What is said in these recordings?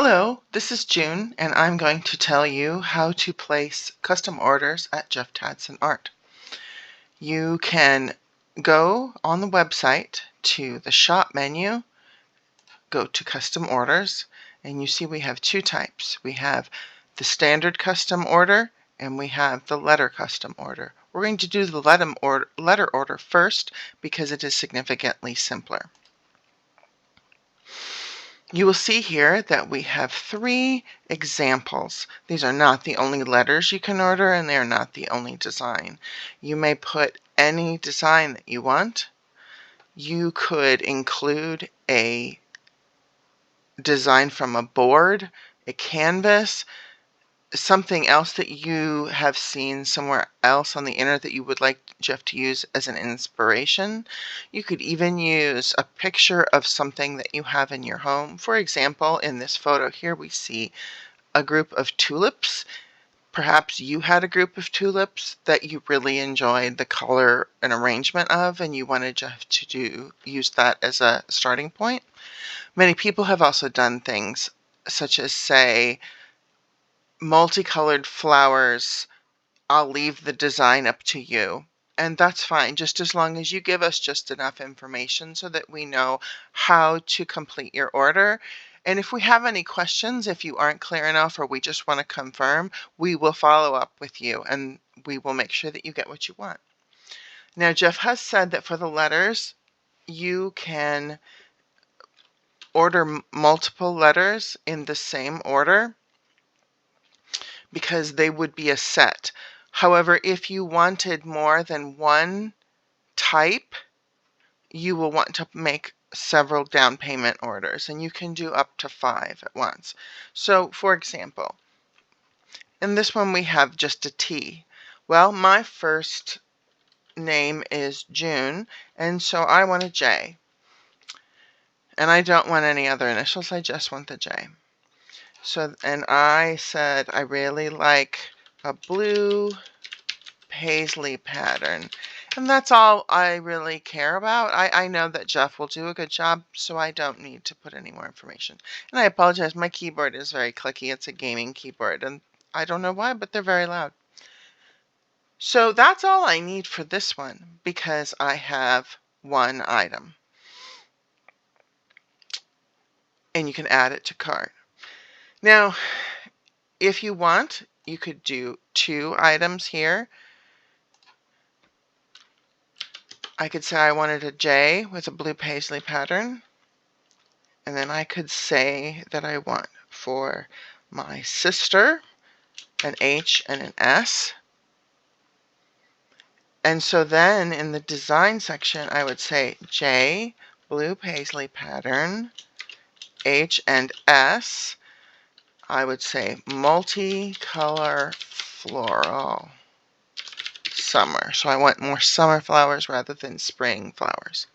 Hello, this is June, and I'm going to tell you how to place custom orders at Jeff Tadsen Art. You can go on the website to the shop menu, go to custom orders, and you see we have two types. We have the standard custom order and we have the letter custom order. We're going to do the letter order first because it is significantly simpler. You will see here that we have 3 examples. These are not the only letters you can order, and they are not the only design. You may put any design that you want. You could include a design from a board, a canvas, something else that you have seen somewhere else on the internet that you would like Jeff to use as an inspiration. You could even use a picture of something that you have in your home. For example, in this photo here, we see a group of tulips. Perhaps you had a group of tulips that you really enjoyed the color and arrangement of, and you wanted Jeff to use that as a starting point. Many people have also done things such as, say, multicolored flowers. I'll leave the design up to you. And that's fine, just as long as you give us just enough information so that we know how to complete your order. And if we have any questions, if you aren't clear enough or we just want to confirm, we will follow up with you and we will make sure that you get what you want. Now, Jeff has said that for the letters, you can order multiple letters in the same order because they would be a set. However, if you wanted more than one type, you will want to make several down payment orders, and you can do up to 5 at once. So, for example, in this one we have just a T. Well, my first name is June, and so I want a J. And I don't want any other initials, I just want the J. So, and I said I really like a blue paisley pattern. And that's all I really care about. I know that Jeff will do a good job, so I don't need to put any more information. And I apologize, my keyboard is very clicky. It's a gaming keyboard, and I don't know why, but they're very loud. So that's all I need for this one, because I have one item. And you can add it to cart. Now, if you want, you could do 2 items here. I could say I wanted a J with a blue paisley pattern. And then I could say that I want for my sister an H and an S. And so then in the design section, I would say J, blue paisley pattern, H and S. I would say multicolor floral summer. So I want more summer flowers rather than spring flowers.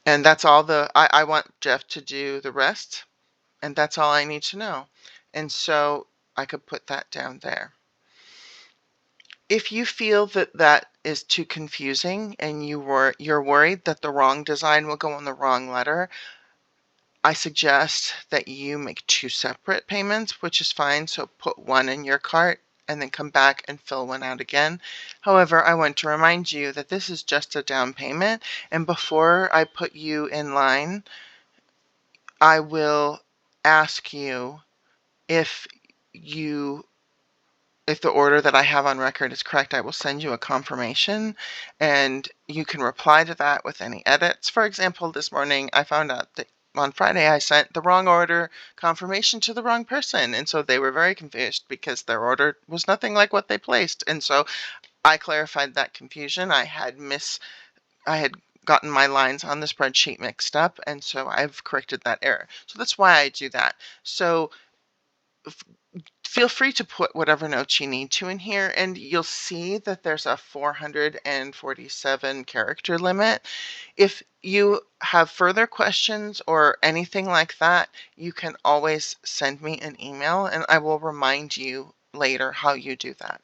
And that's all I want Jeff to do the rest, and that's all I need to know. And so I could put that down there. If you feel that that is too confusing and you're worried that the wrong design will go on the wrong letter, I suggest that you make 2 separate payments, which is fine. So put one in your cart and then come back and fill one out again. However, I want to remind you that this is just a down payment, and before I put you in line, I will ask you if the order that I have on record is correct. I will send you a confirmation, and you can reply to that with any edits. For example, this morning I found out that on Friday I sent the wrong order confirmation to the wrong person, and so they were very confused because their order was nothing like what they placed. And so I clarified that confusion. I had gotten my lines on the spreadsheet mixed up, and so I've corrected that error. So that's why I do that. So feel free to put whatever notes you need to in here, and you'll see that there's a 447 character limit. If you have further questions or anything like that, you can always send me an email and I will remind you later how you do that.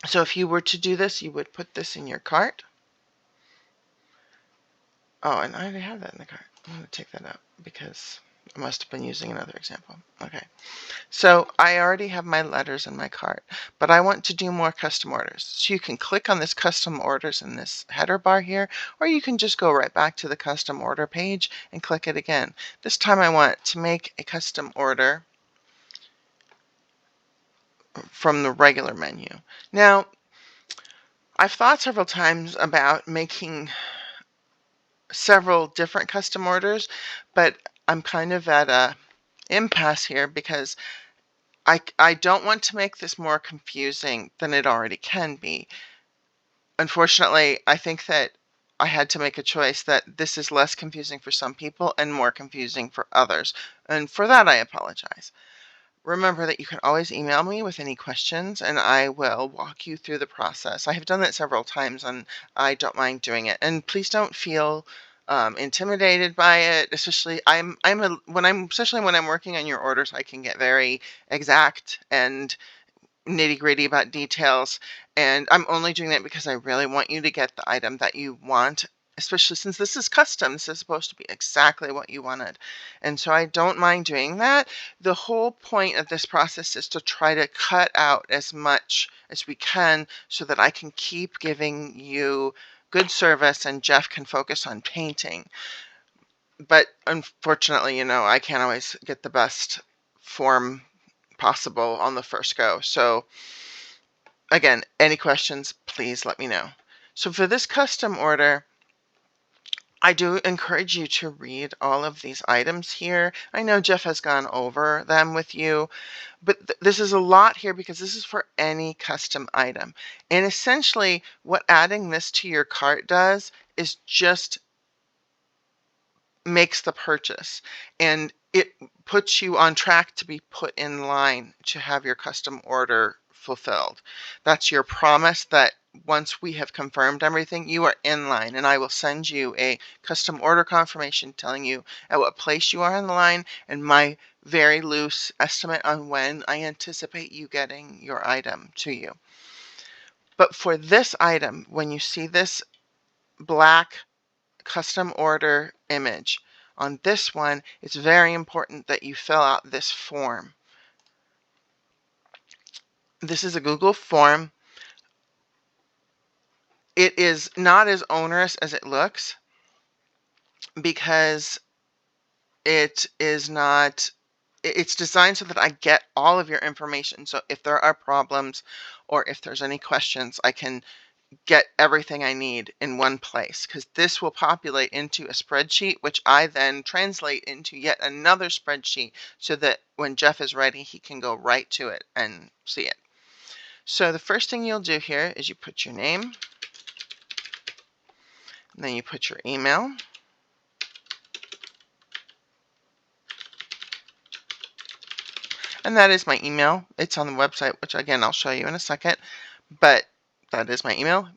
So if you were to do this, you would put this in your cart. Oh, and I already have that in the cart. I'm going to take that out because I must have been using another example. Okay. So I already have my letters in my cart, but I want to do more custom orders. So you can click on this custom orders in this header bar here, or you can just go right back to the custom order page and click it again. This time I want to make a custom order from the regular menu. Now, I've thought several times about making several different custom orders, but I'm kind of at a impasse here because I don't want to make this more confusing than it already can be. Unfortunately, I think that I had to make a choice that this is less confusing for some people and more confusing for others. And for that, I apologize. Remember that you can always email me with any questions and I will walk you through the process. I have done that several times and I don't mind doing it. And please don't feel intimidated by it. Especially especially when I'm working on your orders, I can get very exact and nitty-gritty about details, and I'm only doing that because I really want you to get the item that you want, especially since this is custom. This is supposed to be exactly what you wanted, and so I don't mind doing that. The whole point of this process is to try to cut out as much as we can so that I can keep giving you good service and Jeff can focus on painting. But unfortunately, I can't always get the best form possible on the first go. So again, any questions, please let me know. So for this custom order, I do encourage you to read all of these items here. I know Jeff has gone over them with you, but this is a lot here because this is for any custom item. And essentially, what adding this to your cart does is just makes the purchase, and it puts you on track to be put in line to have your custom order fulfilled. That's your promise that once we have confirmed everything, you are in line, and I will send you a custom order confirmation telling you at what place you are in the line and my very loose estimate on when I anticipate you getting your item to you. But for this item, when you see this black custom order image, on this one, it's very important that you fill out this form. This is a Google form. It is not as onerous as it looks because it is not, it's designed so that I get all of your information. So if there are problems or if there's any questions, I can get everything I need in one place, because this will populate into a spreadsheet, which I then translate into yet another spreadsheet so that when Jeff is ready, he can go right to it and see it. So the first thing you'll do here is you put your name, and then you put your email, and that is my email. It's on the website, which again I'll show you in a second, but that is my email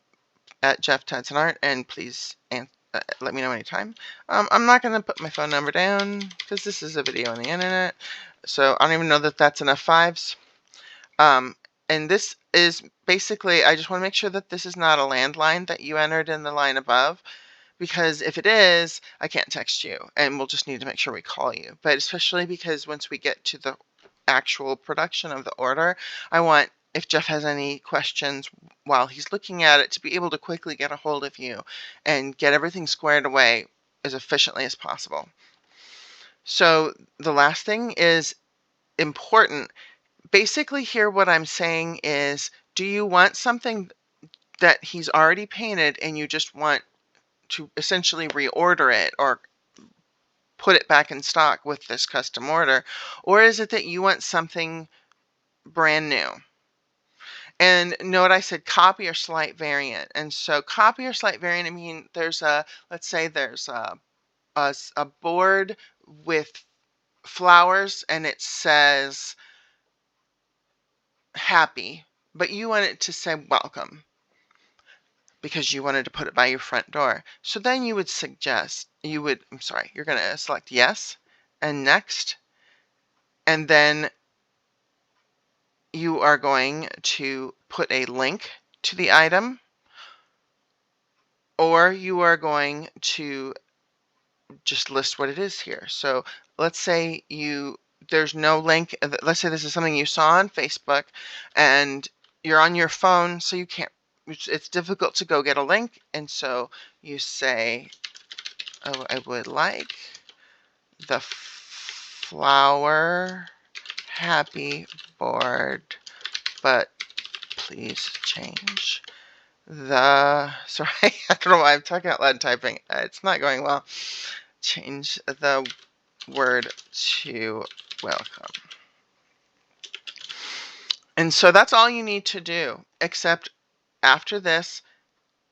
at Jeff Tadsen Art, and please let me know anytime. I'm not going to put my phone number down because this is a video on the internet, so I don't even know that that's enough fives. And this is basically, I just want to make sure that this is not a landline that you entered in the line above, because if it is, I can't text you, and we'll just need to make sure we call you. But especially because once we get to the actual production of the order, I want, if Jeff has any questions while he's looking at it, to be able to quickly get a hold of you and get everything squared away as efficiently as possible. So the last thing is important. Basically here what I'm saying is, do you want something that he's already painted and you just want to essentially reorder it or put it back in stock with this custom order? Or is it that you want something brand new? And note I said copy or slight variant. And so copy or slight variant, I mean, let's say there's a board with flowers and it says happy, but you want it to say welcome because you wanted to put it by your front door. So then you would you're going to select yes and next, and then you are going to put a link to the item, or you are going to just list what it is here. So let's say there's no link. Let's say this is something you saw on Facebook and you're on your phone, so you can't, it's difficult to go get a link. And so you say, oh, I would like the flower happy board, but please change sorry, I don't know why I'm talking out loud typing. It's not going well. Change the word to welcome. And so that's all you need to do, except after this,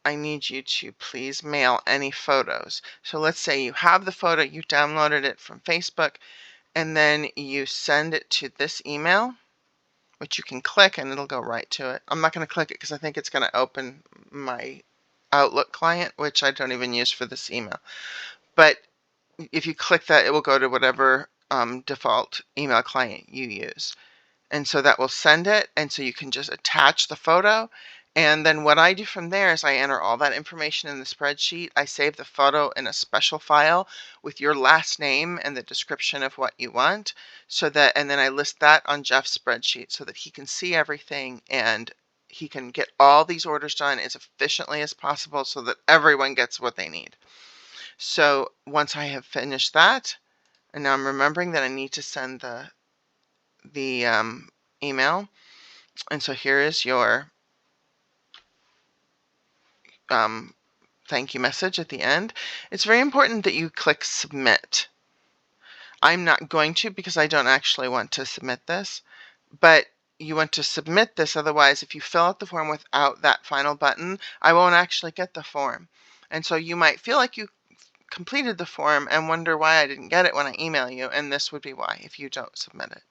I need you to please mail any photos. So let's say you have the photo, you downloaded it from Facebook, and then you send it to this email, which you can click and it'll go right to it. I'm not going to click it because I think it's going to open my Outlook client, which I don't even use for this email. But if you click that, it will go to whatever default email client you use. And so that will send it. And so you can just attach the photo. And then what I do from there is I enter all that information in the spreadsheet. I save the photo in a special file with your last name and the description of what you want, and then I list that on Jeff's spreadsheet so that he can see everything and he can get all these orders done as efficiently as possible so that everyone gets what they need. So once I have finished that, and now I'm remembering that I need to send the email. And so here is your thank you message at the end. It's very important that you click submit. I'm not going to because I don't actually want to submit this, but you want to submit this. Otherwise, if you fill out the form without that final button, I won't actually get the form. And so you might feel like you completed the form and wonder why I didn't get it when I email you, and this would be why if you don't submit it.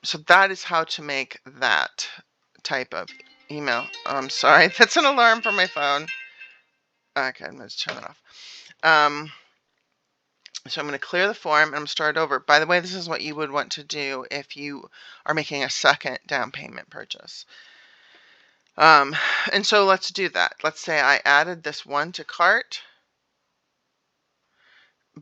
So that is how to make that type of email. I'm sorry, that's an alarm for my phone. Okay, I'm going to turn it off. So I'm going to clear the form and I'm going to start over. By the way, this is what you would want to do if you are making a second down payment purchase. And so let's do that. Let's say I added this one to cart,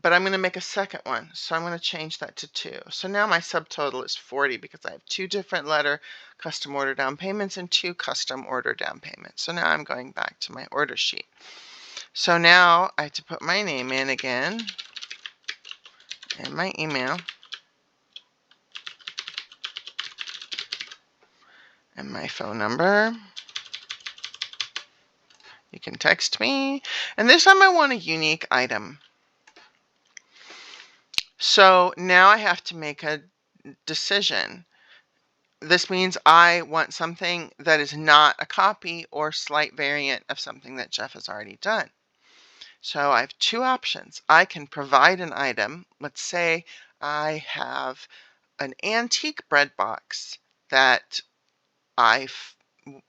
but I'm going to make a second one. So I'm going to change that to 2. So now my subtotal is 40 because I have 2 different letter custom order down payments and 2 custom order down payments. So now I'm going back to my order sheet. So now I have to put my name in again and my email and my phone number. You can text me. And this time I want a unique item. So now I have to make a decision. This means I want something that is not a copy or slight variant of something that Jeff has already done. So I have 2 options. I can provide an item. Let's say I have an antique bread box that I've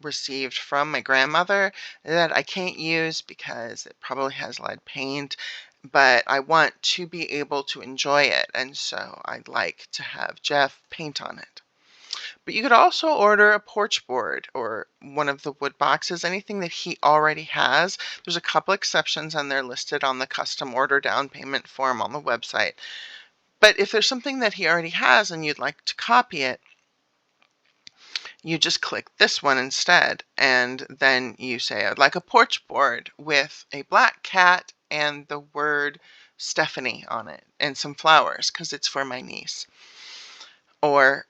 received from my grandmother that I can't use because it probably has lead paint, but I want to be able to enjoy it, and so I'd like to have Jeff paint on it. But you could also order a porch board or one of the wood boxes, anything that he already has. There's a couple exceptions and they're listed on the custom order down payment form on the website. But if there's something that he already has and you'd like to copy it, you just click this one instead, and then you say, I'd like a porch board with a black cat and the word Stephanie on it and some flowers because it's for my niece. Or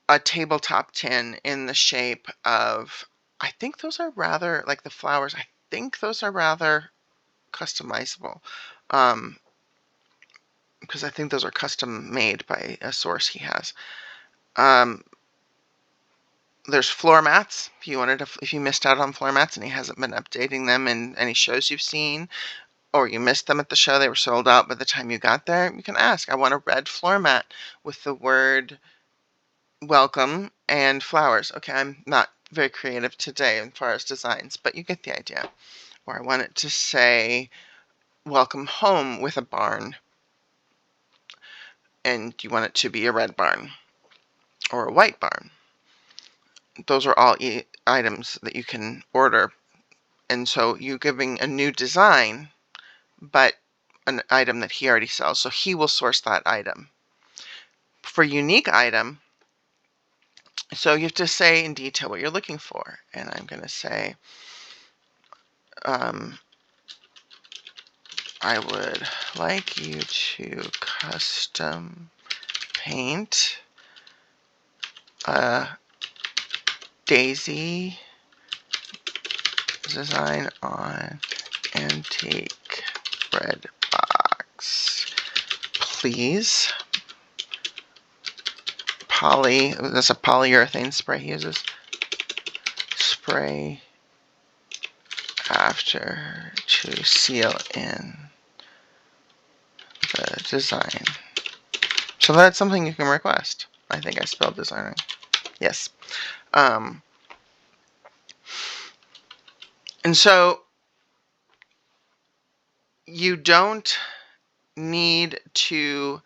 a tabletop tin in the shape of, I think those are rather, like the flowers, I think those are rather customizable. Because I think those are custom made by a source he has. There's floor mats. If you missed out on floor mats and he hasn't been updating them in any shows you've seen, or you missed them at the show, they were sold out by the time you got there, you can ask. I want a red floor mat with the word welcome and flowers. Okay, I'm not very creative today as far as designs, but you get the idea. Or I want it to say welcome home with a barn, and you want it to be a red barn or a white barn. Those are all items that you can order. And so you're giving a new design but an item that he already sells. So he will source that item. For unique item, so you have to say in detail what you're looking for. And I'm going to say, I would like you to custom paint a daisy design on antique bread box. Please. That's a polyurethane spray he uses. Spray after to seal in the design. So that's something you can request. I think I spelled design wrong. Yes. And so you don't need to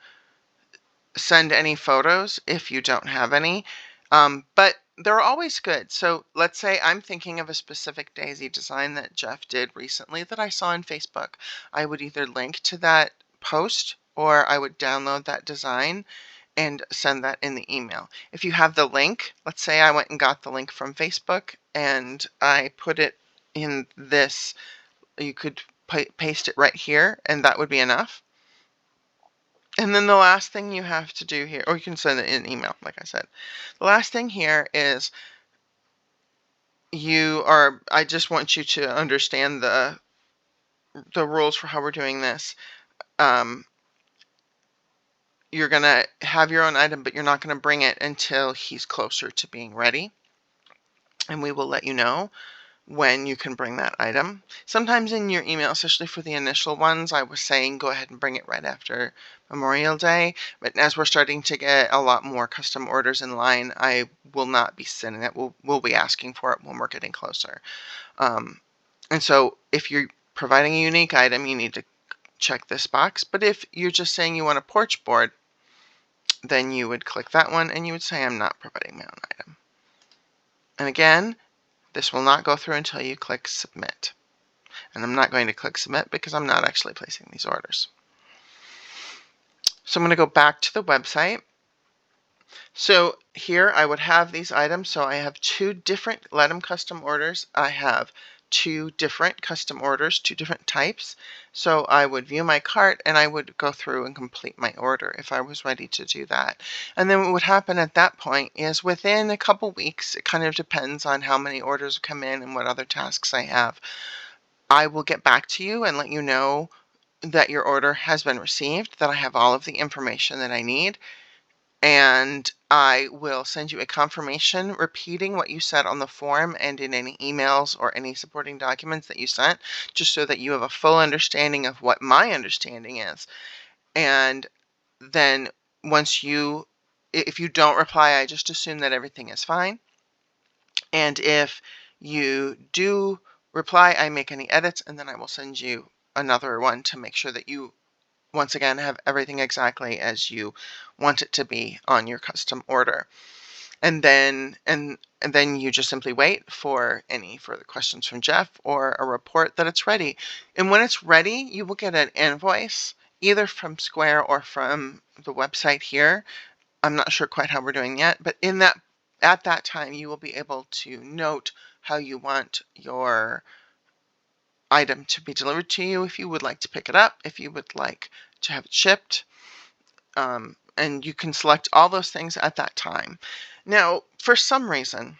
send any photos if you don't have any, but they're always good. So let's say I'm thinking of a specific daisy design that Jeff did recently that I saw on Facebook. I would either link to that post or I would download that design and send that in the email. If you have the link, let's say I went and got the link from Facebook and I put it in this, you could paste it right here and that would be enough. And then the last thing you have to do here, or you can send it in an email, like I said. The last thing here is I just want you to understand the rules for how we're doing this. You're going to have your own item, but you're not going to bring it until he's closer to being ready. And we will let you know when you can bring that item. Sometimes in your email, especially for the initial ones, I was saying go ahead and bring it right after Memorial Day. But as we're starting to get a lot more custom orders in line, I will not be sending it. We'll be asking for it when we're getting closer. And so if you're providing a unique item, you need to check this box. But if you're just saying you want a porch board, then you would click that one and you would say I'm not providing my own item. And again, this will not go through until you click submit. And I'm not going to click submit because I'm not actually placing these orders. So I'm going to go back to the website. So here I would have these items. So I have two different Let 'em custom orders. I have two different custom orders, two different types. So I would view my cart and I would go through and complete my order if I was ready to do that. And then what would happen at that point is within a couple weeks, it kind of depends on how many orders come in and what other tasks I have, I will get back to you and let you know that your order has been received, that I have all of the information that I need, and I will send you a confirmation repeating what you said on the form and in any emails or any supporting documents that you sent, just so that you have a full understanding of what my understanding is. And then if you don't reply, I just assume that everything is fine. And if you do reply, I make any edits, and then I will send you another one to make sure that you, once again, have everything exactly as you want it to be on your custom order. And then you just simply wait for any further questions from Jeff or a report that it's ready. And when it's ready, you will get an invoice either from Square or from the website here. I'm not sure quite how we're doing yet, but at that time you will be able to note how you want your item to be delivered to you, if you would like to pick it up, if you would like to have it shipped, and you can select all those things at that time. Now, for some reason,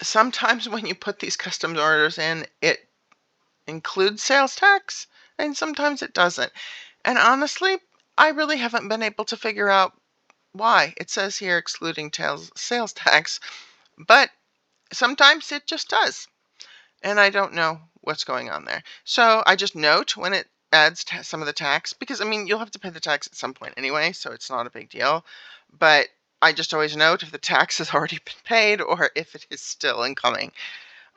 sometimes when you put these custom orders in, it includes sales tax, and sometimes it doesn't. And honestly, I really haven't been able to figure out why. It says here excluding sales tax, but sometimes it just does. And I don't know what's going on there. So I just note when it adds some of the tax, because I mean, you'll have to pay the tax at some point anyway, so it's not a big deal. But I just always note if the tax has already been paid or if it is still incoming.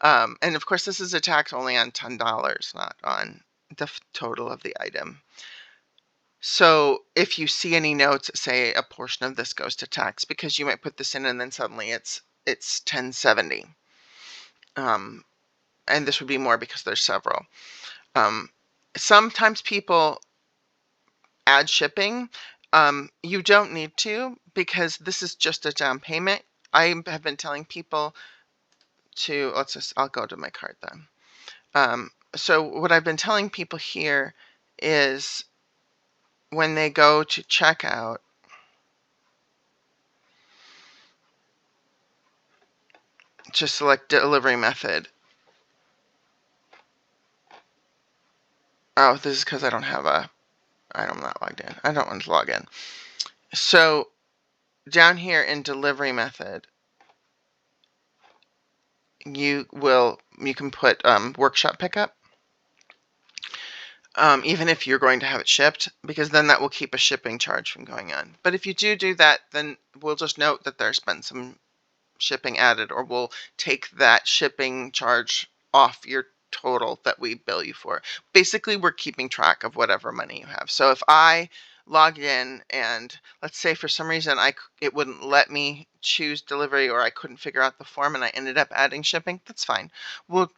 And of course, this is a tax only on $10, not on the total of the item. So if you see any notes that say a portion of this goes to tax, because you might put this in and then suddenly it's $10.70. And this would be more because there's several. Sometimes people add shipping. You don't need to, because this is just a down payment. I have been telling people to, I'll go to my cart then. So what I've been telling people here is when they go to checkout, just select delivery method. Oh, this is because I'm not logged in. I don't want to log in. So down here in delivery method, you can put workshop pickup, even if you're going to have it shipped, because then that will keep a shipping charge from going on. But if you do that, then we'll just note that there's been some shipping added, or we'll take that shipping charge off your total that we bill you for. Basically, we're keeping track of whatever money you have. So if I logged in and let's say for some reason it wouldn't let me choose delivery, or I couldn't figure out the form and I ended up adding shipping, that's fine.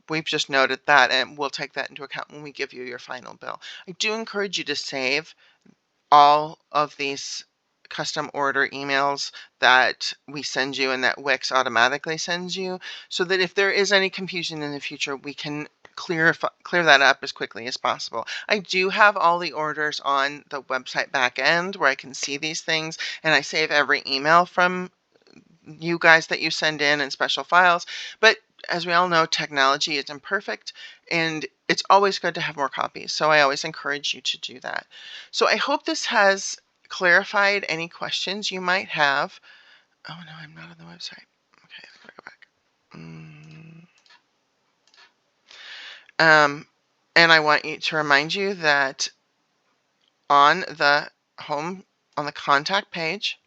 We've just noted that, and we'll take that into account when we give you your final bill. I do encourage you to save all of these custom order emails that we send you and that Wix automatically sends you, so that if there is any confusion in the future, we can clear that up as quickly as possible. I do have all the orders on the website back end where I can see these things, and I save every email from you guys that you send in special files. But as we all know, technology is imperfect, and it's always good to have more copies. So I always encourage you to do that. So I hope this has clarified any questions you might have. Oh no, I'm not on the website. Okay, I gotta go back. And I want to remind you that on the contact page,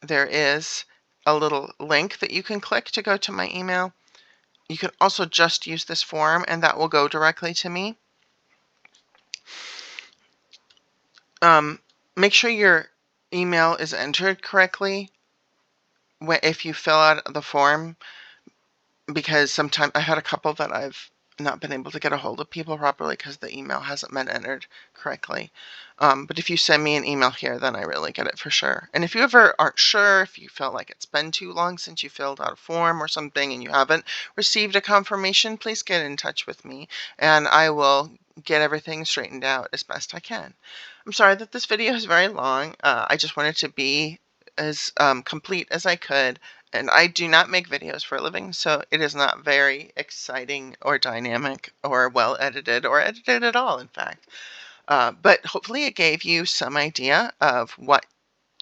there is a little link that you can click to go to my email. You can also just use this form, and that will go directly to me. Make sure your email is entered correctly if you fill out the form, because sometimes I had a couple that I've not been able to get a hold of people properly because the email hasn't been entered correctly. But if you send me an email here, then I really get it for sure. And if you ever aren't sure, if you feel like it's been too long since you filled out a form or something and you haven't received a confirmation, please get in touch with me and I will get everything straightened out as best I can. I'm sorry that this video is very long. I just wanted to be as complete as I could. And I do not make videos for a living, so it is not very exciting or dynamic or well edited, or edited at all, in fact. But hopefully it gave you some idea of what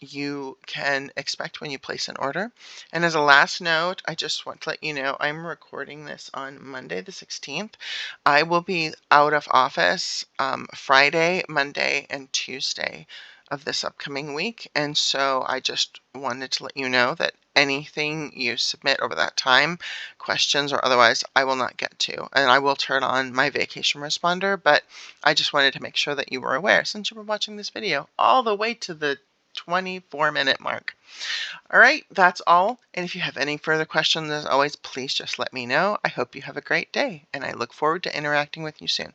you can expect when you place an order. And as a last note, I just want to let you know I'm recording this on Monday the 16th. I will be out of office Friday, Monday, and Tuesday of this upcoming week. And so I just wanted to let you know that anything you submit over that time, questions or otherwise, I will not get to. And I will turn on my vacation responder, but I just wanted to make sure that you were aware since you were watching this video all the way to the 24-minute mark. All right, that's all. And if you have any further questions, as always, please just let me know. I hope you have a great day, and I look forward to interacting with you soon.